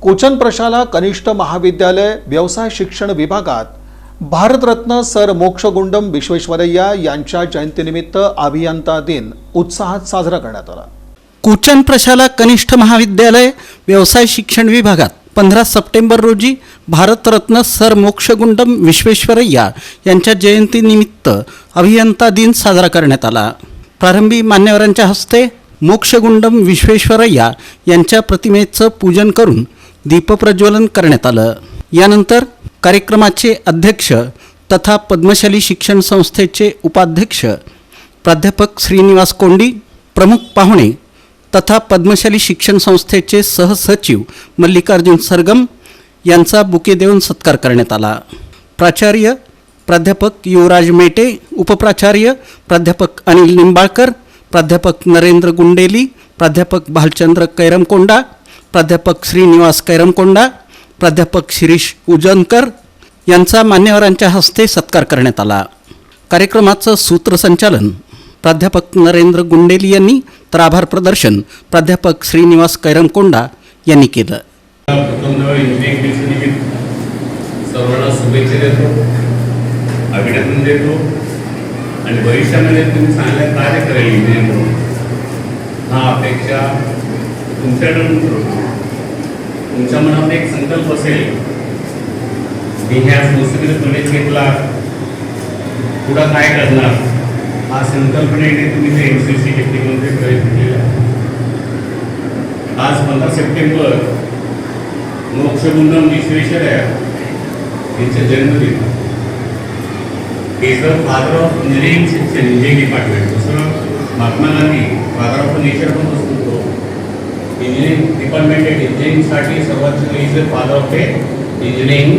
कोचन प्रशाला कनिष्ठ महाविद्यालय व्यवसाय शिक्षण विभागात भारतरत्न सर मोक्षगुंडम विश्वेश्वरय्या यांच्या जयंतीनिमित्त अभियंता दिन उत्साहात साजरा करण्यात आला। कोचन प्रशाला कनिष्ठ महाविद्यालय व्यवसाय शिक्षण विभागात 15 सप्टेंबर रोजी भारतरत्न सर मोक्षगुंडम विश्वेश्वरय्या यांच्या जयंतीनिमित्त अभियंता दिन साजरा करण्यात आला। प्रारंभी मान्यवरांच्या हस्ते मोक्षगुंडम विश्वेश्वरय्या यांच्या प्रतिमेचं पूजन करून दीपप्रज्वलन करण्यात आलं। यानंतर कार्यक्रमाचे अध्यक्ष तथा पद्मशाली शिक्षण संस्थेचे उपाध्यक्ष प्राध्यापक श्रीनिवास कोंडी, प्रमुख पाहुणे तथा पद्मशाली शिक्षण संस्थेचे सहसचिव मल्लिकार्जुन सरगम यांचा बुके देऊन सत्कार करण्यात आला। प्राचार्य प्राध्यापक युवराज मेटे, उपप्राचार्य प्राध्यापक अनिल निंबाळकर, प्राध्यापक नरेंद्र गुंडेली, प्राध्यापक भालचंद्र कैरमकोंडा, प्राध्यापक श्रीनिवास कैरमकोंडा, प्राध्यापक शिरीष उजनकर यांचा मान्यवरांच्या हस्ते सत्कार करण्यात आला। कार्यक्रमाचं सूत्रसंचालन प्राध्यापक नरेंद्र गुंडेली यांनी तर आभार प्रदर्शन प्राध्यापक श्रीनिवास कैरमकोंडा यांनी केलं। सर्वांना शुभेच्छा देतो, अभिनंदन देतो आणि भविष्यामध्ये तुम्ही चांगले कार्य करेल म्हणून हा अपेक्षा तुमच्याकडून करतो। तुमच्या मनात एक संकल्प असेल, मी ह्या संस्थेमध्ये प्रवेश घेतला, पुढं काय करणार, हा संकल्पनेने तुम्ही ते MCC टेक्निकलमध्ये प्रवेश घेतलेला। आज 15 सप्टेंबर मोक्षगुंडम विश्वेश्वरय्या यांचा जन्मदिन। Is the father of engineering section, engineering department. दुसरं Mahatma Gandhi father of nature पण असतो। इंजिनिअरिंग डिपार्टमेंट इंजिनिअरिंगसाठी सर्वात is the father of engineering.